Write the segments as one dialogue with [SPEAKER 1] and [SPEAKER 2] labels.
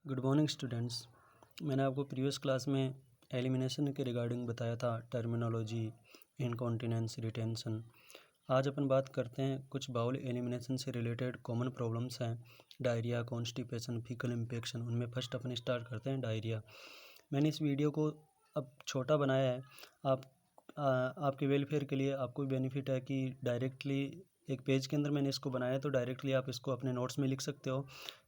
[SPEAKER 1] Good morning students. मैंने आपको previous class में एलिमिनेशन के रिगार्डिंग बताया था, टर्मिनोलॉजी, इनकॉन्टिनेंस, रिटेंशन। आज अपन बात करते हैं कुछ बाउल एलिमिनेशन से रिलेटेड कॉमन प्रॉब्लम्स हैं, डायरिया, कॉन्स्टिपेशन, फीकल इन्फेक्शन। उनमें फर्स्ट अपन स्टार्ट करते हैं डायरिया। मैंने इस वीडियो को अब छोटा बनाया है, आपके वेलफेयर के लिए, आपको बेनिफिट है कि डायरेक्टली एक पेज के अंदर मैंने इसको बनाया है, तो डायरेक्टली आप इसको अपने नोट्स में लिख सकते हो।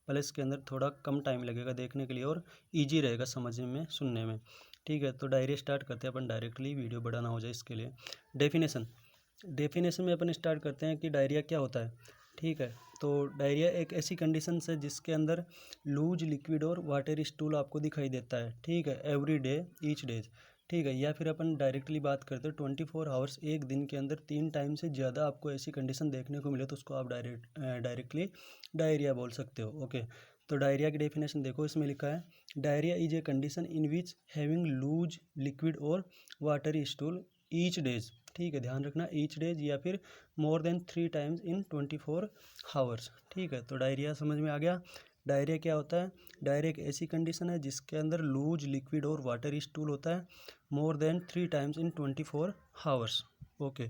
[SPEAKER 1] प्लस इसके अंदर थोड़ा कम टाइम लगेगा देखने के लिए और इजी रहेगा समझने में, सुनने में। ठीक है, तो डायरी स्टार्ट करते हैं अपन, डायरेक्टली वीडियो बड़ा ना हो जाए इसके लिए। डेफिनेशन में अपन स्टार्ट करते हैं कि डायरिया क्या होता है। ठीक है, तो डायरिया एक ऐसी कंडीशन है जिसके अंदर लूज लिक्विड और वाटर स्टूल आपको दिखाई देता है। ठीक है, एवरी डे, ईच डेज। ठीक है, या फिर अपन डायरेक्टली बात करते हैं 24 आवर्स, एक दिन के अंदर 3 टाइम से ज़्यादा आपको ऐसी कंडीशन देखने को मिले तो उसको आप डायरेक्टली डायरिया बोल सकते हो। ओके, तो डायरिया की डेफिनेशन देखो, इसमें लिखा है diarrhoea is a condition in which having loose liquid और वाटरी स्टूल ईच डेज। ठीक है, ध्यान रखना, ईच डेज या फिर more than 3 times in 24 hours. ठीक है, तो डायरिया समझ में आ गया। डायरिया क्या होता है? डायरिया एक ऐसी कंडीशन है जिसके अंदर लूज लिक्विड और वाटर स्टूल होता है मोर than 3 times in 24 hours. Okay,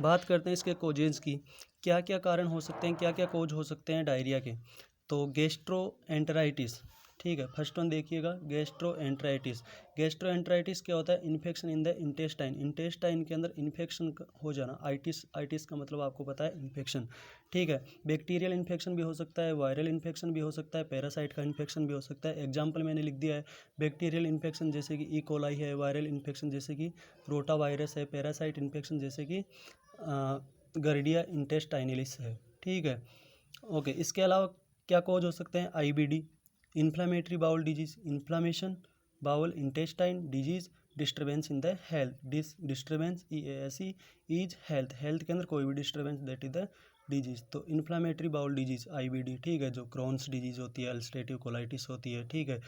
[SPEAKER 1] बात करते हैं इसके कोजेज की। क्या क्या कारण हो सकते हैं, क्या क्या कोज हो सकते हैं डायरिया के? तो गैस्ट्रोएंटेराइटिस। ठीक है, फर्स्ट वन देखिएगा, गैस्ट्रोएंटेराइटिस। गैस्ट्रोएंटेराइटिस क्या होता है? Infection in the intestine. Intestine के अंदर इन्फेक्शन हो जाना। आइटिस का मतलब आपको पता है, इन्फेक्शन। ठीक है, बैक्टीरियल इन्फेक्शन भी हो सकता है, वायरल इन्फेक्शन भी हो सकता है, पैरासाइट का इन्फेक्शन भी हो सकता है। एग्जाम्पल मैंने लिख दिया है, बैक्टीरियल इन्फेक्शन जैसे कि ई कोलाई है, वायरल इन्फेक्शन जैसे कि रोटा वायरस है, पैरासाइट इन्फेक्शन जैसे कि गर्डिया इंटेस्टाइनलिस है। ठीक है, ओके, इसके अलावा क्या कॉज हो सकते हैं? IBD, inflammatory bowel disease, inflammation bowel intestine disease, disturbance in the health, disturbance EASE is health, health के अंदर कोई भी disturbance, that is the disease. तो इन्फ्लामेटरी बाउल डिजीज, आईबीडी। ठीक है, जो क्रॉन्स डिजीज होती है, अल्सरेटिव कोलाइटिस होती है। ठीक है,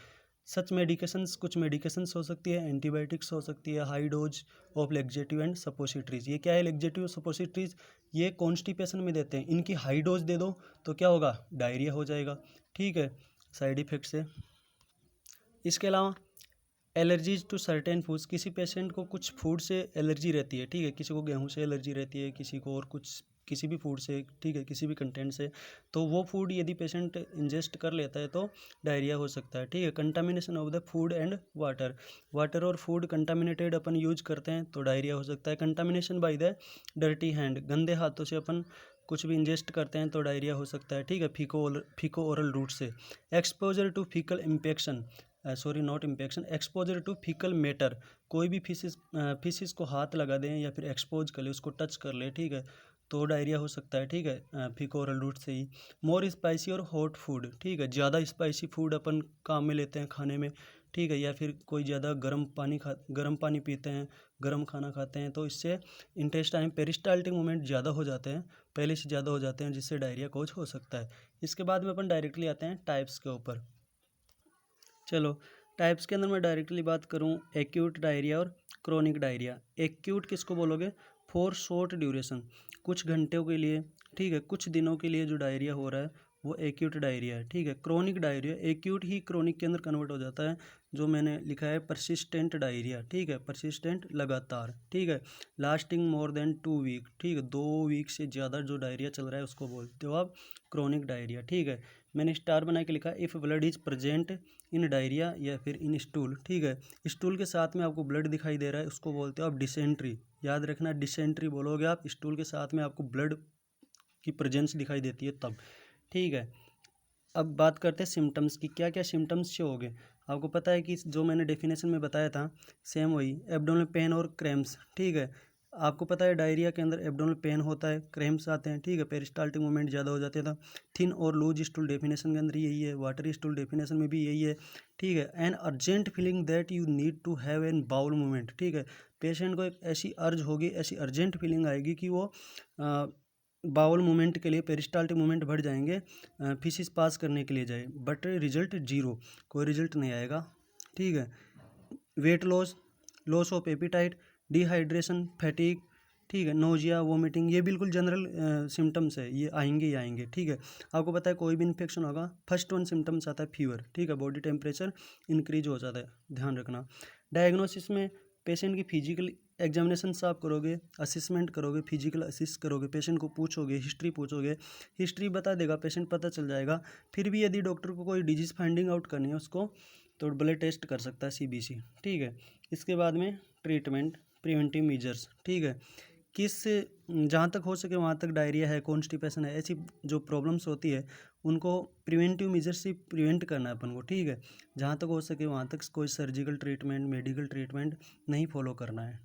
[SPEAKER 1] सच मेडिकेशंस, कुछ मेडिकेशंस हो सकती है, एंटीबायोटिक्स हो सकती है, high dose of लेक्जेटिव and suppositories. ये क्या है लेक्जेटिव सपोसिटरीज? ये कॉन्स्टिपेशन में देते हैं। इनकी हाई डोज दे दो तो क्या होगा? डायरिया हो जाएगा। ठीक है, साइड इफेक्ट से। इसके अलावा एलर्जीज टू सर्टेन फूड्स, किसी पेशेंट को कुछ फूड से एलर्जी रहती है। ठीक है, किसी को गेहूं से एलर्जी रहती है, किसी को और कुछ, किसी भी फूड से। ठीक है, किसी भी कंटेंट से, तो वो फूड यदि पेशेंट इंजेस्ट कर लेता है तो डायरिया हो सकता है। ठीक है, contamination of the food and water, water और फूड कंटामिनेटेड अपन यूज करते हैं तो डायरिया हो सकता है। Contamination by the dirty hand, गंदे हाथों से अपन कुछ भी इंजेस्ट करते हैं तो डायरिया हो सकता है। ठीक है, फीको ओरल रूट से। Exposure to faecal infection, sorry not infection, exposure to faecal matter, कोई भी फिशेस को हाथ लगा दें या फिर एक्सपोज कर ले, उसको टच कर ले, ठीक है, तो डायरिया हो सकता है। ठीक है, फीको ओरल रूट से ही। मोर स्पाइसी और हॉट फूड, ठीक है, ज़्यादा स्पाइसी फूड अपन काम में लेते हैं खाने में। ठीक है, या फिर कोई ज़्यादा गर्म पानी पीते हैं, गर्म खाना खाते हैं, तो इससे इंटेस्टाइन पेरिस्टाल्टिक मूवमेंट ज़्यादा हो जाते हैं, पहले से ज़्यादा हो जाते हैं, जिससे डायरिया कोज हो सकता है। इसके बाद में अपन डायरेक्टली आते हैं टाइप्स के ऊपर। चलो, टाइप्स के अंदर मैं डायरेक्टली बात करूं, एक्यूट डायरिया और क्रोनिक डायरिया। एक्यूट किसको बोलोगे? फॉर शॉर्ट ड्यूरेशन, कुछ घंटों के लिए, ठीक है, कुछ दिनों के लिए जो डायरिया हो रहा है वो एक्यूट डायरिया है। ठीक है, क्रोनिक डायरिया एक्यूट ही क्रोनिक के अंदर कन्वर्ट हो जाता है, जो मैंने लिखा है परसिस्टेंट डायरिया। ठीक है, परसिस्टेंट, लगातार। ठीक है, लास्टिंग मोर देन 2 वीक, ठीक है, 2 वीक से ज़्यादा जो डायरिया चल रहा है उसको बोलते हो आप क्रोनिक डायरिया। ठीक है, मैंने स्टार बना के लिखा, if blood is present in diarrhoea या फिर इन स्टूल। ठीक है, स्टूल के साथ में आपको ब्लड दिखाई दे रहा है, उसको बोलते हो आप डिसेंट्री। याद रखना, डिसेंट्री बोलोगे आप स्टूल के साथ में आपको ब्लड की प्रेजेंस दिखाई देती है तब। ठीक है, अब बात करते हैं सिम्टम्स की, क्या क्या सिम्टम्स शो हो गए। आपको पता है कि जो मैंने डेफिनेशन में बताया था सेम वही, एब्डोमिनल पेन और क्रैम्प्स। ठीक है, आपको पता है डायरिया के अंदर एब्डोमिनल पेन होता है, क्रैम्प्स आते हैं। ठीक है, पेरिस्टाल्टिक मूवमेंट ज़्यादा हो जाते हैं। थिन और लूज स्टूल डेफिनेशन के अंदर यही है, वाटरी स्टूल डेफिनेशन में भी यही है। ठीक है, an urgent feeling that you need to have an bowel movement. ठीक है, पेशेंट को एक ऐसी अर्ज होगी, ऐसी अर्जेंट फीलिंग आएगी कि वो बाउल मूवमेंट के लिए, पेरिस्टाल्टिक मूवमेंट बढ़ जाएंगे, फीसिस पास करने के लिए जाए, बट रिजल्ट जीरो, कोई रिजल्ट नहीं आएगा। ठीक है, weight loss, loss of appetite, dehydration, फैटिक, ठीक है। नोजिया, वोमिटिंग, ये बिल्कुल जनरल सिम्टम्स है, ये आएंगे ही आएंगे। ठीक है। आपको पता है कोई भी इन्फेक्शन होगा, फर्स्ट वन सिम्टम्स आता है फीवर। ठीक है। बॉडी टेम्परेचर इंक्रीज हो जाता है, ध्यान रखना। डायग्नोसिस में पेशेंट की फिजिकल एग्जामिनेशन आप करोगे, असिसमेंट करोगे, फिजिकल असिस्ट करोगे, पेशेंट को पूछोगे, हिस्ट्री पूछोगे, हिस्ट्री बता देगा पेशेंट, पता चल जाएगा। फिर भी यदि डॉक्टर को कोई डिजीज़ फाइंडिंग आउट करनी है उसको, तो ब्लड टेस्ट कर सकता है, CBC। ठीक है। इसके बाद में ट्रीटमेंट, प्रिवेंटिव मेजर्स। ठीक है। किस जहाँ तक हो सके वहाँ तक डायरिया है, कॉन्स्टिपेशन है, ऐसी जो प्रॉब्लम्स होती है उनको प्रिवेंटिव मेजर से प्रिवेंट करना है अपन को। ठीक है। जहाँ तक हो सके वहाँ तक कोई सर्जिकल ट्रीटमेंट, मेडिकल ट्रीटमेंट नहीं फॉलो करना है।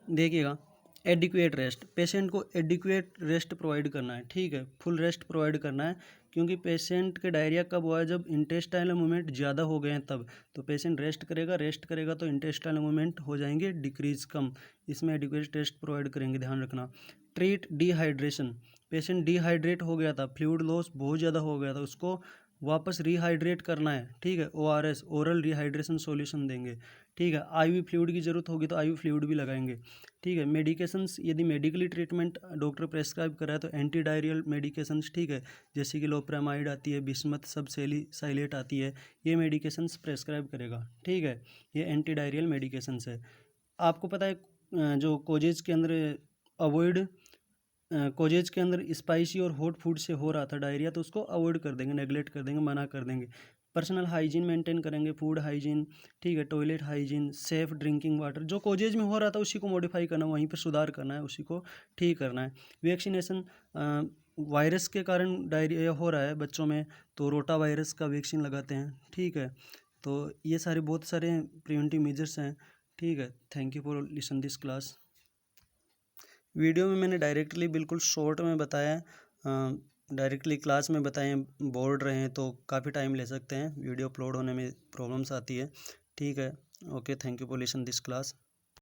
[SPEAKER 1] देखिएगा, एडिक्वेट रेस्ट, पेशेंट को एडिक्वेट रेस्ट प्रोवाइड करना है। ठीक है। फुल रेस्ट प्रोवाइड करना है, क्योंकि पेशेंट के डायरिया कब हुआ है, जब इंटेस्टाइनल मूवमेंट ज़्यादा हो गए हैं तब। तो पेशेंट रेस्ट करेगा तो इंटेस्टाइनल मूवमेंट हो जाएंगे डिक्रीज, कम। इसमें एडिक्वेट रेस्ट प्रोवाइड करेंगे, ध्यान रखना। ट्रीट डिहाइड्रेशन, पेशेंट डिहाइड्रेट हो गया था, फ्लूइड लॉस बहुत ज़्यादा हो गया था, उसको वापस रिहाइड्रेट करना है। ठीक है। ORS, ओरल रिहाइड्रेशन सॉल्यूशन देंगे। ठीक है। IV फ्लूइड की ज़रूरत होगी तो IV फ्लूइड भी लगाएंगे। ठीक है। मेडिकेशंस, यदि मेडिकली ट्रीटमेंट डॉक्टर प्रेस्क्राइब कर रहा है तो एंटी डायरियल मेडिकेशंस, ठीक है, जैसे कि लोप्रामाइड आती है, बिस्मथ सबसेलिसाइलेट आती है, ये मेडिकेशंस प्रेस्क्राइब करेगा। ठीक है। ये एंटी डायरियल मेडिकेशंस है। आपको पता है जो कोजेज के अंदर अवॉइड कोजेज के अंदर स्पाइसी और हॉट फूड से हो रहा था डायरिया, तो उसको अवॉइड कर देंगे, नेगलेक्ट कर देंगे, मना कर देंगे। पर्सनल हाइजीन मेंटेन करेंगे, फूड हाइजीन, ठीक है, toilet hygiene, safe drinking water. जो कोजेज में हो रहा था उसी को मॉडिफाई करना है, वहीं पर सुधार करना है, उसी को ठीक करना है। वैक्सीनेशन, वायरस के कारण डायरिया हो रहा है बच्चों में, तो रोटा वायरस का वैक्सीन लगाते हैं। ठीक है। तो ये सारे बहुत सारे प्रिवेंटिव मेजर्स हैं। ठीक है। Thank you for listen this class. Video में मैंने डायरेक्टली बिल्कुल शॉर्ट में बताया है, डायरेक्टली क्लास में बताएं, बोर्ड रहे हैं तो काफ़ी टाइम ले सकते हैं, वीडियो अपलोड होने में प्रॉब्लम्स आती है। ठीक है। Okay, thank you for listen this class.